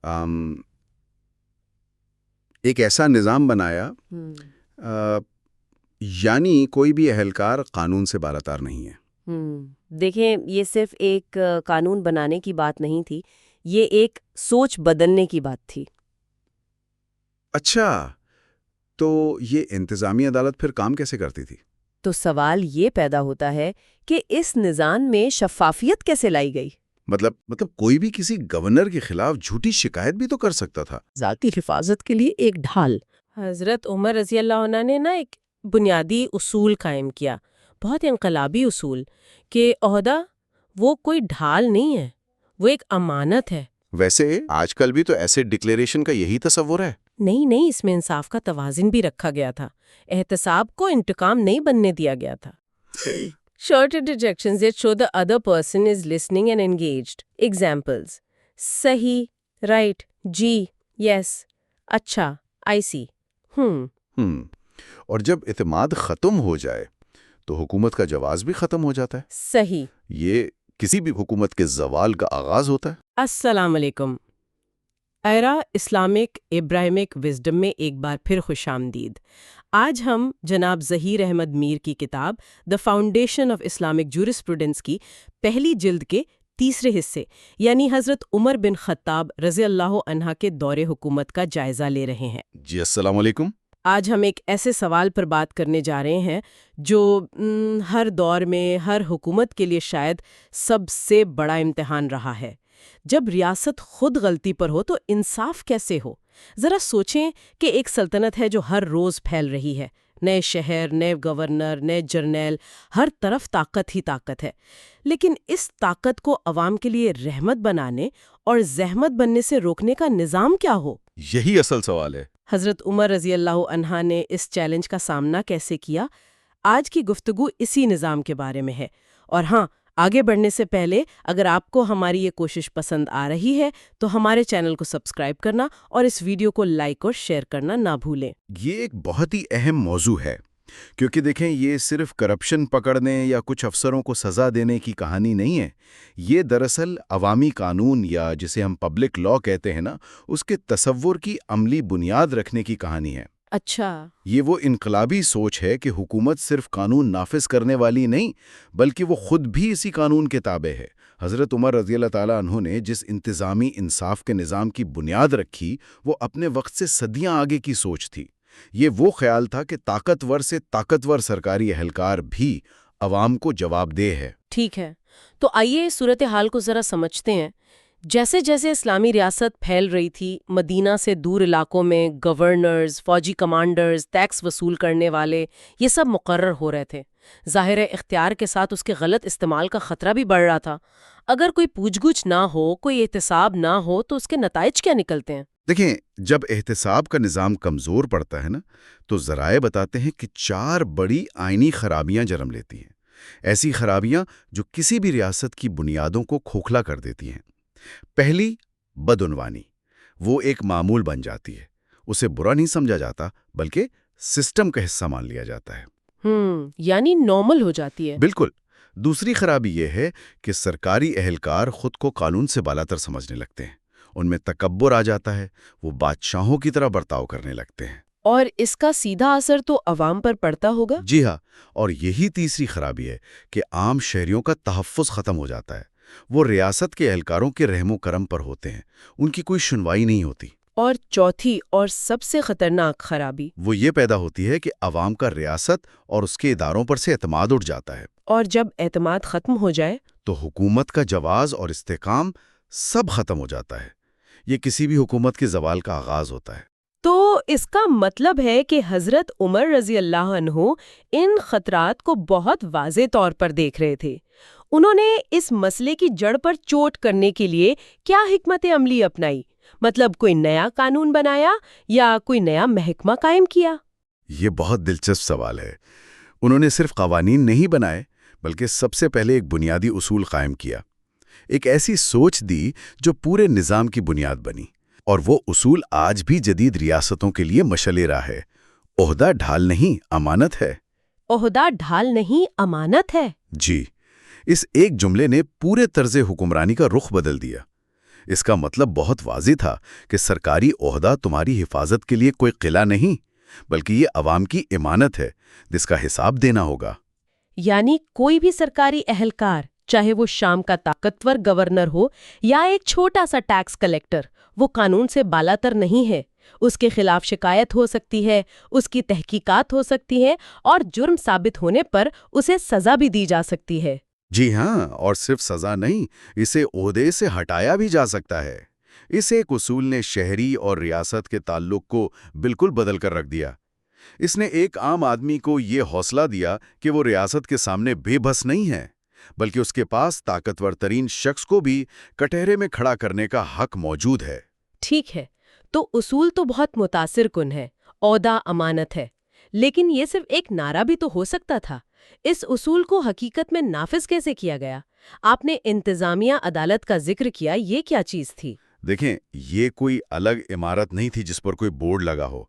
آم، ایک ایسا نظام بنایا یعنی کوئی بھی اہلکار قانون سے بالاتر نہیں ہے۔ دیکھیں، یہ صرف ایک قانون بنانے کی بات نہیں تھی، یہ ایک سوچ بدلنے کی بات تھی۔ اچھا، تو یہ انتظامی عدالت پھر کام کیسے کرتی تھی؟ تو سوال یہ پیدا ہوتا ہے کہ اس نظام میں شفافیت کیسے لائی گئی؟ مطلب کوئی بھی کسی گورنر کے خلاف جھوٹی شکایت بھی تو کر سکتا تھا۔ ذاتی حفاظت کے لیے ایک ڈھال۔ حضرت عمر رضی اللہ عنہ نے ایک بنیادی اصول قائم کیا، بہت انقلابی اصول، کہ عہدہ وہ کوئی ڈھال نہیں ہے، وہ ایک امانت ہے۔ ویسے آج کل بھی تو ایسے ڈکلیریشن کا یہی تصور ہے۔ نہیں، اس میں انصاف کا توازن بھی رکھا گیا تھا۔ احتساب کو انتقام نہیں بننے دیا گیا تھا۔ Short interjections that show the other person is listening and engaged. Examples: صحیح، right, جی، yes، اچھا، I see، اور جب اعتماد ختم ہو جائے تو حکومت کا جواز بھی ختم ہو جاتا ہے۔ صحیح۔ یہ کسی بھی حکومت کے زوال کا آغاز ہوتا ہے۔ السلام علیکم۔ ایرا اسلامک ابراہیمک وزڈم میں ایک بار پھر خوش آمدید۔ آج ہم جناب ظہیر احمد میر کی کتاب the foundation of Islamic jurisprudence کی پہلی جلد کے تیسرے حصے یعنی حضرت عمر بن خطاب رضی اللہ عنہ کے دور حکومت کا جائزہ لے رہے ہیں۔ جی السلام علیکم۔ آج ہم ایک ایسے سوال پر بات کرنے جا رہے ہیں جو ہر دور میں ہر حکومت کے لیے شاید سب سے بڑا امتحان رہا ہے۔ جب ریاست خود غلطی پر ہو تو انصاف کیسے ہو؟ ذرا سوچیں کہ ایک سلطنت ہے جو ہر روز پھیل رہی ہے، نئے شہر، نئے گورنر، نئے جرنیل، ہر طرف طاقت ہی طاقت ہے، لیکن اس طاقت کو عوام کے لیے رحمت بنانے اور زحمت بننے سے روکنے کا نظام کیا ہو؟ یہی اصل سوال ہے۔ حضرت عمر رضی اللہ عنہ نے اس چیلنج کا سامنا کیسے کیا؟ آج کی گفتگو اسی نظام کے بارے میں ہے۔ اور ہاں، آگے بڑھنے سے پہلے اگر آپ کو ہماری یہ کوشش پسند آ رہی ہے تو ہمارے چینل کو سبسکرائب کرنا اور اس ویڈیو کو لائک اور شیئر کرنا نہ بھولیں۔ یہ ایک بہت ہی اہم موضوع ہے کیونکہ دیکھیں، یہ صرف کرپشن پکڑنے یا کچھ افسروں کو سزا دینے کی کہانی نہیں ہے۔ یہ دراصل عوامی قانون یا جسے ہم پبلک لا کہتے ہیں نا، اس کے تصور کی عملی بنیاد رکھنے کی کہانی ہے۔ اچھا، یہ وہ انقلابی سوچ ہے کہ حکومت صرف قانون نافذ کرنے والی نہیں بلکہ وہ خود بھی اسی قانون کے تابع ہے۔ حضرت عمر رضی اللہ تعالیٰ عنہ نے جس انتظامی انصاف کے نظام کی بنیاد رکھی وہ اپنے وقت سے صدیاں آگے کی سوچ تھی۔ یہ وہ خیال تھا کہ طاقتور سے طاقتور سرکاری اہلکار بھی عوام کو جواب دہ ہے۔ ٹھیک ہے، تو آئیے صورتحال کو ذرا سمجھتے ہیں۔ جیسے جیسے اسلامی ریاست پھیل رہی تھی، مدینہ سے دور علاقوں میں گورنرز، فوجی کمانڈرز، ٹیکس وصول کرنے والے، یہ سب مقرر ہو رہے تھے۔ ظاہر اختیار کے ساتھ اس کے غلط استعمال کا خطرہ بھی بڑھ رہا تھا۔ اگر کوئی پوچھ گچھ نہ ہو، کوئی احتساب نہ ہو تو اس کے نتائج کیا نکلتے ہیں؟ دیکھیں، جب احتساب کا نظام کمزور پڑتا ہے نا، تو ذرائع بتاتے ہیں کہ 4 بڑی آئینی خرابیاں جنم لیتی ہیں۔ ایسی خرابیاں جو کسی بھی ریاست کی بنیادوں کو کھوکھلا کر دیتی ہیں۔ پہلی، بدعنوانی۔ وہ ایک معمول بن جاتی ہے، اسے برا نہیں سمجھا جاتا بلکہ سسٹم کا حصہ مان لیا جاتا ہے۔ یعنی نارمل ہو جاتی ہے۔ بالکل۔ دوسری خرابی یہ ہے کہ سرکاری اہلکار خود کو قانون سے بالاتر سمجھنے لگتے ہیں، ان میں تکبر آ جاتا ہے، وہ بادشاہوں کی طرح برتاؤ کرنے لگتے ہیں۔ اور اس کا سیدھا اثر تو عوام پر پڑتا ہوگا؟ جی ہاں، اور یہی تیسری خرابی ہے کہ عام شہریوں کا تحفظ ختم ہو جاتا ہے۔ وہ ریاست کے اہلکاروں کے رحم و کرم پر ہوتے ہیں، ان کی کوئی سنوائی نہیں ہوتی۔ اور چوتھی اور سب سے خطرناک خرابی وہ یہ پیدا ہوتی ہے کہ عوام کا ریاست اور اس کے اداروں پر سے اعتماد اٹھ جاتا ہے۔ اور جب اعتماد ختم ہو جائے تو حکومت کا جواز اور استحکام سب ختم ہو جاتا ہے۔ یہ کسی بھی حکومت کے زوال کا آغاز ہوتا ہے۔ تو اس کا مطلب ہے کہ حضرت عمر رضی اللہ عنہ ان خطرات کو بہت واضح طور پر دیکھ رہے تھے۔ انہوں نے اس مسئلے کی جڑ پر چوٹ کرنے کے لیے کیا حکمت عملی اپنائی؟ مطلب کوئی نیا قانون بنایا یا کوئی نیا محکمہ قائم کیا؟ یہ بہت دلچسپ سوال ہے۔ انہوں نے صرف قوانین نہیں بنائے بلکہ سب سے پہلے ایک بنیادی اصول قائم کیا، ایک ایسی سوچ دی جو پورے نظام کی بنیاد بنی، اور وہ اصول آج بھی جدید ریاستوں کے لیے مشعل راہ ہے۔ عہدہ ڈھال نہیں، امانت ہے۔ عہدہ ڈھال نہیں، امانت ہے۔ جی، اس ایک جملے نے پورے طرز حکمرانی کا رخ بدل دیا۔ اس کا مطلب بہت واضح تھا کہ سرکاری عہدہ تمہاری حفاظت کے لیے کوئی قلعہ نہیں، بلکہ یہ عوام کی امانت ہے جس کا حساب دینا ہوگا۔ یعنی کوئی بھی سرکاری اہلکار، چاہے وہ شام کا طاقتور گورنر ہو یا ایک چھوٹا سا ٹیکس کلیکٹر، وہ قانون سے بالاتر نہیں ہے۔ اس کے خلاف شکایت ہو سکتی ہے، اس کی تحقیقات ہو سکتی ہے، اور جرم ثابت ہونے پر اسے سزا بھی دی جا سکتی ہے۔ جی ہاں، اور صرف سزا نہیں، اسے عہدے سے ہٹایا بھی جا سکتا ہے۔ اس ایک اصول نے شہری اور ریاست کے تعلق کو بالکل بدل کر رکھ دیا۔ اس نے ایک عام آدمی کو یہ حوصلہ دیا کہ وہ ریاست کے سامنے بے بس نہیں ہے، بلکہ اس کے پاس طاقتور ترین شخص کو بھی کٹہرے میں کھڑا کرنے کا حق موجود ہے۔ ٹھیک ہے، تو اصول تو بہت متاثر کن ہے، عہدہ امانت ہے، لیکن یہ صرف ایک نعرہ بھی تو ہو سکتا تھا۔ اس اصول کو حقیقت میں نافذ کیسے کیا گیا؟ آپ نے انتظامیہ عدالت کا ذکر کیا، یہ کیا چیز تھی؟ دیکھیں، یہ کوئی الگ عمارت نہیں تھی جس پر کوئی بورڈ لگا ہو۔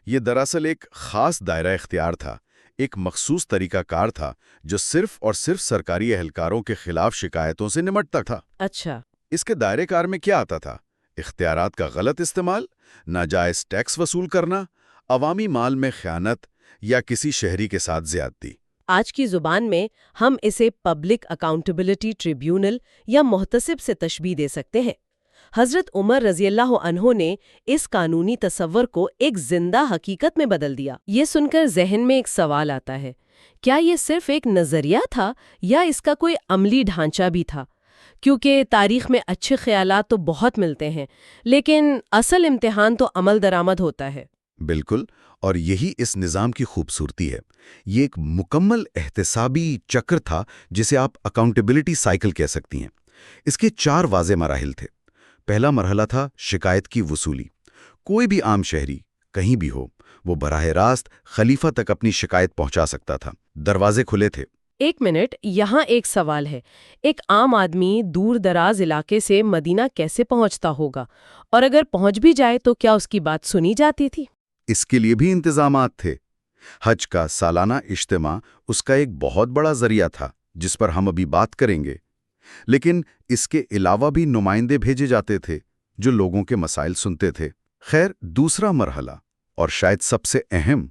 یہ دراصل ایک خاص دائرہ اختیار تھا، ایک مخصوص طریقہ کار تھا جو صرف اور صرف سرکاری اہلکاروں کے خلاف شکایتوں سے نمٹتا تھا۔ اچھا، اس کے دائرے کار میں کیا آتا تھا؟ اختیارات کا غلط استعمال، ناجائز ٹیکس وصول کرنا، عوامی مال میں خیانت یا کسی شہری کے ساتھ زیادتی۔ آج کی زبان میں ہم اسے پبلک اکاؤنٹیبلٹی ٹریبیونل یا محتسب سے تشبیہ دے سکتے ہیں۔ حضرت عمر رضی اللہ عنہ نے اس قانونی تصور کو ایک زندہ حقیقت میں بدل دیا۔ یہ سن کر ذہن میں ایک سوال آتا ہے، کیا یہ صرف ایک نظریہ تھا یا اس کا کوئی عملی ڈھانچہ بھی تھا؟ کیونکہ تاریخ میں اچھے خیالات تو بہت ملتے ہیں، لیکن اصل امتحان تو عمل درآمد ہوتا ہے۔ بالکل، اور یہی اس نظام کی خوبصورتی ہے۔ یہ ایک مکمل احتسابی چکر تھا جسے آپ اکاؤنٹیبلٹی سائیکل کہہ سکتی ہیں۔ اس کے 4 واضح مراحل تھے۔ پہلا مرحلہ تھا شکایت کی وصولی۔ کوئی بھی عام شہری کہیں بھی ہو، وہ براہ راست خلیفہ تک اپنی شکایت پہنچا سکتا تھا۔ دروازے کھلے تھے۔ ایک منٹ، یہاں ایک سوال ہے۔ ایک عام آدمی دور دراز علاقے سے مدینہ کیسے پہنچتا ہوگا؟ اور اگر پہنچ بھی جائے تو کیا اس کی بات سنی جاتی تھی؟ اس کے لیے بھی انتظامات تھے۔ حج کا سالانہ اجتماع اس کا ایک بہت بڑا ذریعہ تھا جس پر ہم ابھی بات کریں گے، لیکن اس کے علاوہ بھی نمائندے بھیجے جاتے تھے جو لوگوں کے مسائل سنتے تھے۔ خیر، دوسرا مرحلہ، اور شاید سب سے اہم،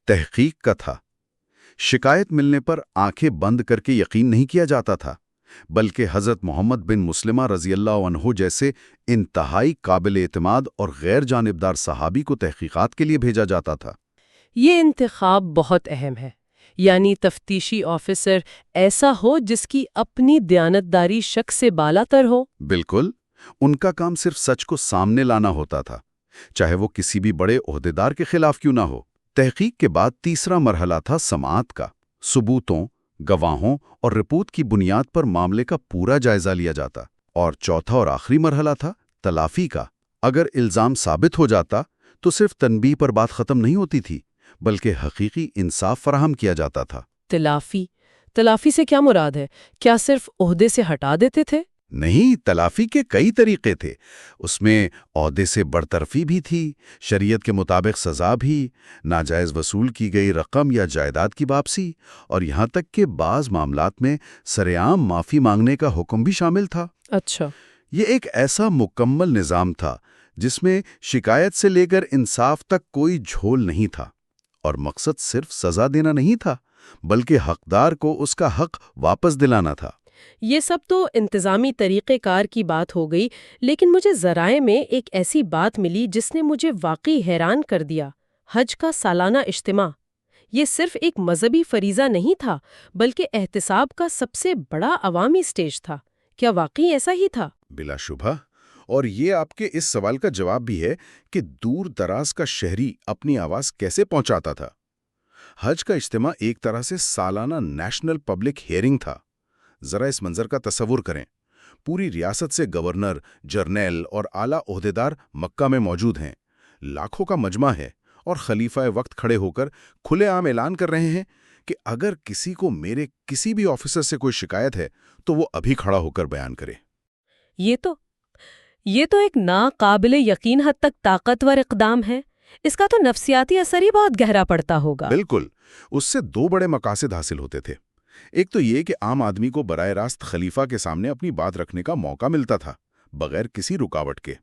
تحقیق کا تھا۔ شکایت ملنے پر آنکھیں بند کر کے یقین نہیں کیا جاتا تھا، بلکہ حضرت محمد بن مسلمہ رضی اللہ عنہ جیسے انتہائی قابل اعتماد اور غیر جانبدار صحابی کو تحقیقات کے لیے بھیجا جاتا تھا۔ یہ انتخاب بہت اہم ہے، یعنی تفتیشی آفیسر ایسا ہو جس کی اپنی دیانتداری شک سے بالاتر ہو۔ بالکل، ان کا کام صرف سچ کو سامنے لانا ہوتا تھا، چاہے وہ کسی بھی بڑے عہدیدار کے خلاف کیوں نہ ہو۔ تحقیق کے بعد تیسرا مرحلہ تھا سماعت کا۔ ثبوتوں، گواہوں اور رپورٹ کی بنیاد پر معاملے کا پورا جائزہ لیا جاتا۔ اور چوتھا اور آخری مرحلہ تھا تلافی کا۔ اگر الزام ثابت ہو جاتا تو صرف تنبیہ پر بات ختم نہیں ہوتی تھی، بلکہ حقیقی انصاف فراہم کیا جاتا تھا۔ تلافی سے کیا مراد ہے؟ کیا صرف عہدے سے ہٹا دیتے تھے؟ نہیں، تلافی کے کئی طریقے تھے۔ اس میں عہدے سے برطرفی بھی تھی، شریعت کے مطابق سزا بھی، ناجائز وصول کی گئی رقم یا جائیداد کی واپسی، اور یہاں تک کہ بعض معاملات میں سرعام معافی مانگنے کا حکم بھی شامل تھا۔ اچھا، یہ ایک ایسا مکمل نظام تھا جس میں شکایت سے لے کر انصاف تک کوئی جھول نہیں تھا، اور مقصد صرف سزا دینا نہیں تھا بلکہ حقدار کو اس کا حق واپس دلانا تھا۔ یہ سب تو انتظامی طریقہ کار کی بات ہو گئی، لیکن مجھے ذرائع میں ایک ایسی بات ملی جس نے مجھے واقعی حیران کر دیا۔ حج کا سالانہ اجتماع، یہ صرف ایک مذہبی فریضہ نہیں تھا بلکہ احتساب کا سب سے بڑا عوامی سٹیج تھا۔ کیا واقعی ایسا ہی تھا؟ بلا شبہ، اور یہ آپ کے اس سوال کا جواب بھی ہے کہ دور دراز کا شہری اپنی آواز کیسے پہنچاتا تھا۔ حج کا اجتماع ایک طرح سے سالانہ نیشنل پبلک ہیئرنگ تھا۔ ذرا اس منظر کا تصور کریں، پوری ریاست سے گورنر، جرنیل اور اعلیٰ عہدیدار مکہ میں موجود ہیں، لاکھوں کا مجمع ہے، اور خلیفہ وقت کھڑے ہو کر کھلے عام اعلان کر رہے ہیں کہ اگر کسی کو میرے کسی بھی آفیسر سے کوئی شکایت ہے تو وہ ابھی کھڑا ہو کر بیان کرے۔ یہ تو ایک ناقابل یقین حد تک طاقتور اقدام ہے۔ اس کا تو نفسیاتی اثر ہی بہت گہرا پڑتا ہوگا۔ بالکل، اس سے 2 بڑے مقاصد حاصل ہوتے تھے۔ ایک تو یہ کہ عام آدمی کو براہ راست خلیفہ کے سامنے اپنی بات رکھنے کا موقع ملتا تھا، بغیر کسی رکاوٹ کے۔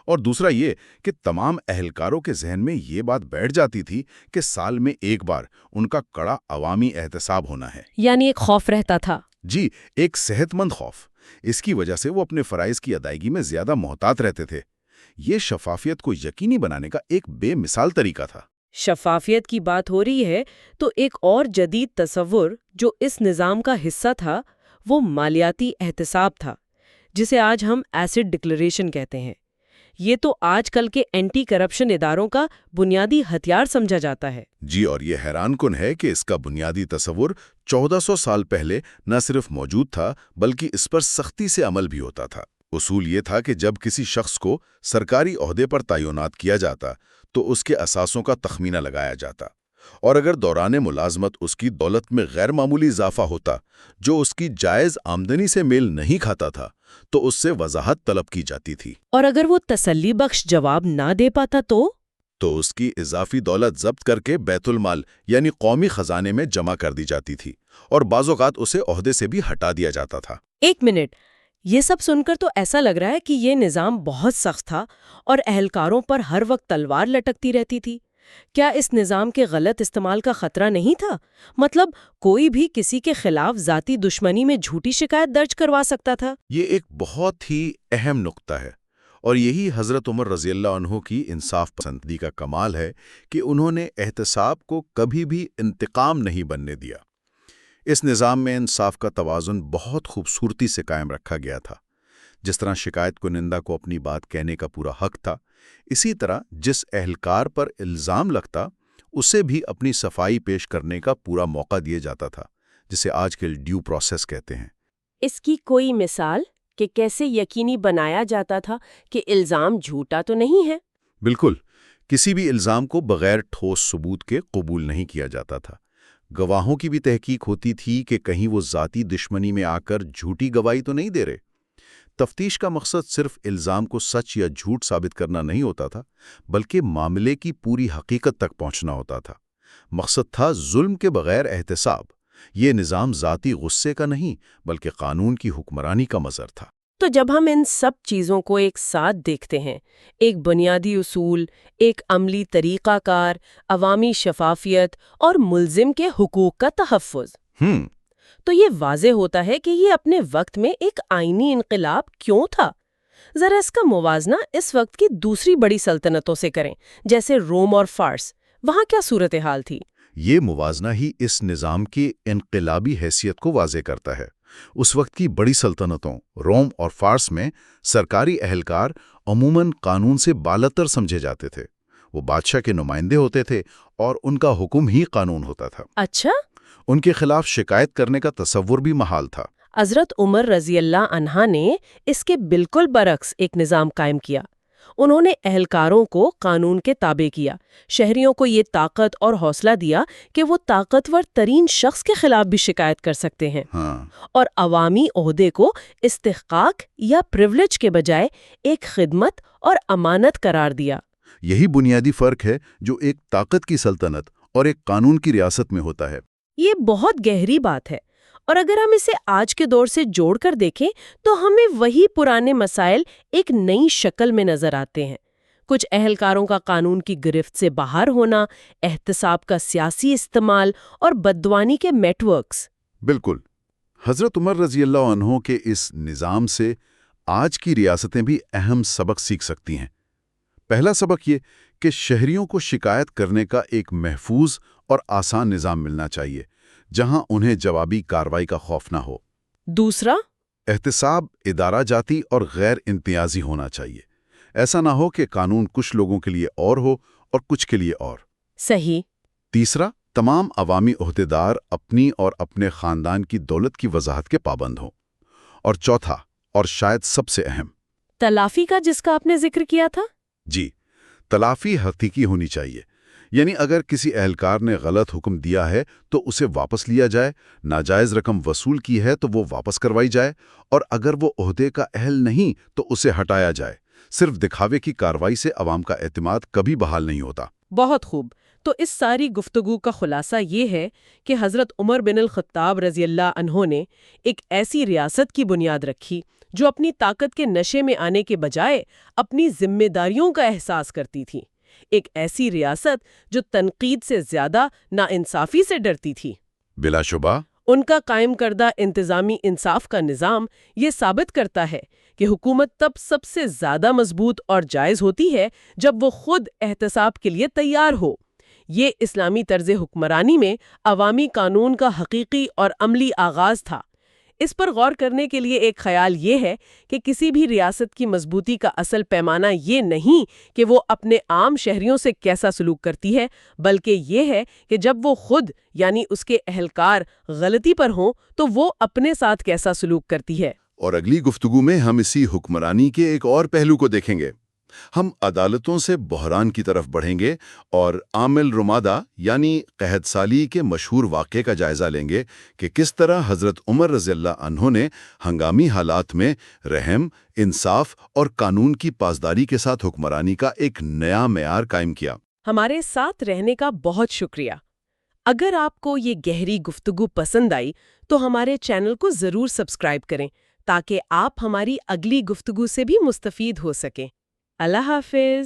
اور دوسرا یہ کہ تمام اہلکاروں کے ذہن میں یہ بات بیٹھ جاتی تھی کہ سال میں ایک بار ان کا کڑا عوامی احتساب ہونا ہے۔ یعنی ایک خوف رہتا تھا۔ جی، ایک صحت مند خوف۔ اس کی وجہ سے وہ اپنے فرائض کی ادائیگی میں زیادہ محتاط رہتے تھے۔ یہ شفافیت کو یقینی بنانے کا ایک بے مثال طریقہ تھا۔ شفافیت کی بات ہو رہی ہے تو ایک اور جدید تصور جو اس نظام کا حصہ تھا وہ مالیاتی احتساب تھا، جسے آج ہم ایسڈ ڈکلریشن کہتے ہیں۔ یہ تو آج کل کے اینٹی کرپشن اداروں کا بنیادی ہتھیار سمجھا جاتا ہے۔ جی، اور یہ حیران کن ہے کہ اس کا بنیادی تصور 1400 سال پہلے نہ صرف موجود تھا بلکہ اس پر سختی سے عمل بھی ہوتا تھا۔ اصول یہ تھا کہ جب کسی شخص کو سرکاری عہدے پر تعینات کیا جاتا تو اس کے اثاثوں کا تخمینہ لگایا جاتا، اور اگر دوران ملازمت اس کی دولت میں غیر معمولی اضافہ ہوتا جو اس کی جائز آمدنی سے میل نہیں کھاتا تھا تو اس سے وضاحت طلب کی جاتی تھی۔ اور اگر وہ تسلی بخش جواب نہ دے پاتا تو اس کی اضافی دولت ضبط کر کے بیت المال یعنی قومی خزانے میں جمع کر دی جاتی تھی، اور بعض اوقات اسے عہدے سے بھی ہٹا دیا جاتا تھا۔ ایک منٹ، یہ سب سن کر تو ایسا لگ رہا ہے کہ یہ نظام بہت سخت تھا اور اہلکاروں پر ہر وقت تلوار لٹکتی رہتی تھی۔ کیا اس نظام کے غلط استعمال کا خطرہ نہیں تھا؟ مطلب کوئی بھی کسی کے خلاف ذاتی دشمنی میں جھوٹی شکایت درج کروا سکتا تھا؟ یہ ایک بہت ہی اہم نقطہ ہے، اور یہی حضرت عمر رضی اللہ عنہ کی انصاف پسندی کا کمال ہے کہ انہوں نے احتساب کو کبھی بھی انتقام نہیں بننے دیا۔ اس نظام میں انصاف کا توازن بہت خوبصورتی سے قائم رکھا گیا تھا۔ جس طرح شکایت کنندہ کو اپنی بات کہنے کا پورا حق تھا، اسی طرح جس اہلکار پر الزام لگتا اسے بھی اپنی صفائی پیش کرنے کا پورا موقع دیا جاتا تھا، جسے آج کل ڈیو پروسیس کہتے ہیں۔ اس کی کوئی مثال کہ کیسے یقینی بنایا جاتا تھا کہ الزام جھوٹا تو نہیں ہے؟ بالکل، کسی بھی الزام کو بغیر ٹھوس ثبوت کے قبول نہیں کیا جاتا تھا۔ گواہوں کی بھی تحقیق ہوتی تھی کہ کہیں وہ ذاتی دشمنی میں آ کر جھوٹی گواہی تو نہیں دے رہے۔ تفتیش کا مقصد صرف الزام کو سچ یا جھوٹ ثابت کرنا نہیں ہوتا تھا، بلکہ معاملے کی پوری حقیقت تک پہنچنا ہوتا تھا۔ مقصد تھا ظلم کے بغیر احتساب۔ یہ نظام ذاتی غصے کا نہیں بلکہ قانون کی حکمرانی کا مظہر تھا۔ تو جب ہم ان سب چیزوں کو ایک ساتھ دیکھتے ہیں، ایک بنیادی اصول، ایک عملی طریقہ کار، عوامی شفافیت اور ملزم کے حقوق کا تحفظ، تو یہ واضح ہوتا ہے کہ یہ اپنے وقت میں ایک آئینی انقلاب کیوں تھا۔ ذرا اس کا موازنہ اس وقت کی دوسری بڑی سلطنتوں سے کریں، جیسے روم اور فارس۔ وہاں کیا صورتحال تھی؟ یہ موازنہ ہی اس نظام کی انقلابی حیثیت کو واضح کرتا ہے۔ اس وقت کی بڑی سلطنتوں روم اور فارس میں سرکاری اہلکار عموماً قانون سے بالاتر سمجھے جاتے تھے۔ وہ بادشاہ کے نمائندے ہوتے تھے اور ان کا حکم ہی قانون ہوتا تھا۔ اچھا، ان کے خلاف شکایت کرنے کا تصور بھی محال تھا۔ حضرت عمر رضی اللہ عنہ نے اس کے بالکل برعکس ایک نظام قائم کیا۔ انہوں نے اہلکاروں کو قانون کے تابع کیا، شہریوں کو یہ طاقت اور حوصلہ دیا کہ وہ طاقتور ترین شخص کے خلاف بھی شکایت کر سکتے ہیں، اور عوامی عہدے کو استحقاق یا پریولیج کے بجائے ایک خدمت اور امانت قرار دیا۔ یہی بنیادی فرق ہے جو ایک طاقت کی سلطنت اور ایک قانون کی ریاست میں ہوتا ہے۔ یہ بہت گہری بات ہے، اور اگر ہم اسے آج کے دور سے جوڑ کر دیکھیں تو ہمیں وہی پرانے مسائل ایک نئی شکل میں نظر آتے ہیں۔ کچھ اہلکاروں کا قانون کی گرفت سے باہر ہونا، احتساب کا سیاسی استعمال اور بددعانی کے نیٹ ورکس۔ بالکل، حضرت عمر رضی اللہ عنہ کے اس نظام سے آج کی ریاستیں بھی اہم سبق سیکھ سکتی ہیں۔ پہلا سبق یہ کہ شہریوں کو شکایت کرنے کا ایک محفوظ اور آسان نظام ملنا چاہیے، جہاں انہیں جوابی کارروائی کا خوف نہ ہو۔ دوسرا، احتساب ادارہ جاتی اور غیر امتیازی ہونا چاہیے۔ ایسا نہ ہو کہ قانون کچھ لوگوں کے لیے اور ہو اور کچھ کے لیے اور۔ صحیح۔ تیسرا، تمام عوامی عہدیدار اپنی اور اپنے خاندان کی دولت کی وضاحت کے پابند ہوں۔ اور چوتھا، اور شاید سب سے اہم، تلافی کا جس کا آپ نے ذکر کیا تھا؟ جی، تلافی حقیقی ہونی چاہیے۔ یعنی اگر کسی اہلکار نے غلط حکم دیا ہے تو اسے واپس لیا جائے، ناجائز رقم وصول کی ہے تو وہ واپس کروائی جائے، اور اگر وہ عہدے کا اہل نہیں تو اسے ہٹایا جائے۔ صرف دکھاوے کی کارروائی سے عوام کا اعتماد کبھی بحال نہیں ہوتا۔ بہت خوب۔ تو اس ساری گفتگو کا خلاصہ یہ ہے کہ حضرت عمر بن الخطاب رضی اللہ عنہ نے ایک ایسی ریاست کی بنیاد رکھی جو اپنی طاقت کے نشے میں آنے کے بجائے اپنی ذمہ داریوں کا احساس کرتی تھی، ایک ایسی ریاست جو تنقید سے زیادہ ناانصافی سے ڈرتی تھی۔ بلا شبہ ان کا قائم کردہ انتظامی انصاف کا نظام یہ ثابت کرتا ہے کہ حکومت تب سب سے زیادہ مضبوط اور جائز ہوتی ہے جب وہ خود احتساب کے لیے تیار ہو۔ یہ اسلامی طرز حکمرانی میں عوامی قانون کا حقیقی اور عملی آغاز تھا۔ اس پر غور کرنے کے لیے ایک خیال یہ ہے کہ کسی بھی ریاست کی مضبوطی کا اصل پیمانہ یہ نہیں کہ وہ اپنے عام شہریوں سے کیسا سلوک کرتی ہے، بلکہ یہ ہے کہ جب وہ خود یعنی اس کے اہلکار غلطی پر ہوں تو وہ اپنے ساتھ کیسا سلوک کرتی ہے۔ اور اگلی گفتگو میں ہم اسی حکمرانی کے ایک اور پہلو کو دیکھیں گے۔ ہم عدالتوں سے بحران کی طرف بڑھیں گے اور عام الرمادہ یعنی قحط سالی کے مشہور واقعے کا جائزہ لیں گے کہ کس طرح حضرت عمر رضی اللہ عنہ نے ہنگامی حالات میں رحم، انصاف اور قانون کی پاسداری کے ساتھ حکمرانی کا ایک نیا معیار قائم کیا۔ ہمارے ساتھ رہنے کا بہت شکریہ۔ اگر آپ کو یہ گہری گفتگو پسند آئی تو ہمارے چینل کو ضرور سبسکرائب کریں تاکہ آپ ہماری اگلی گفتگو سے بھی مستفید ہو سکیں۔ اللہ حافظ۔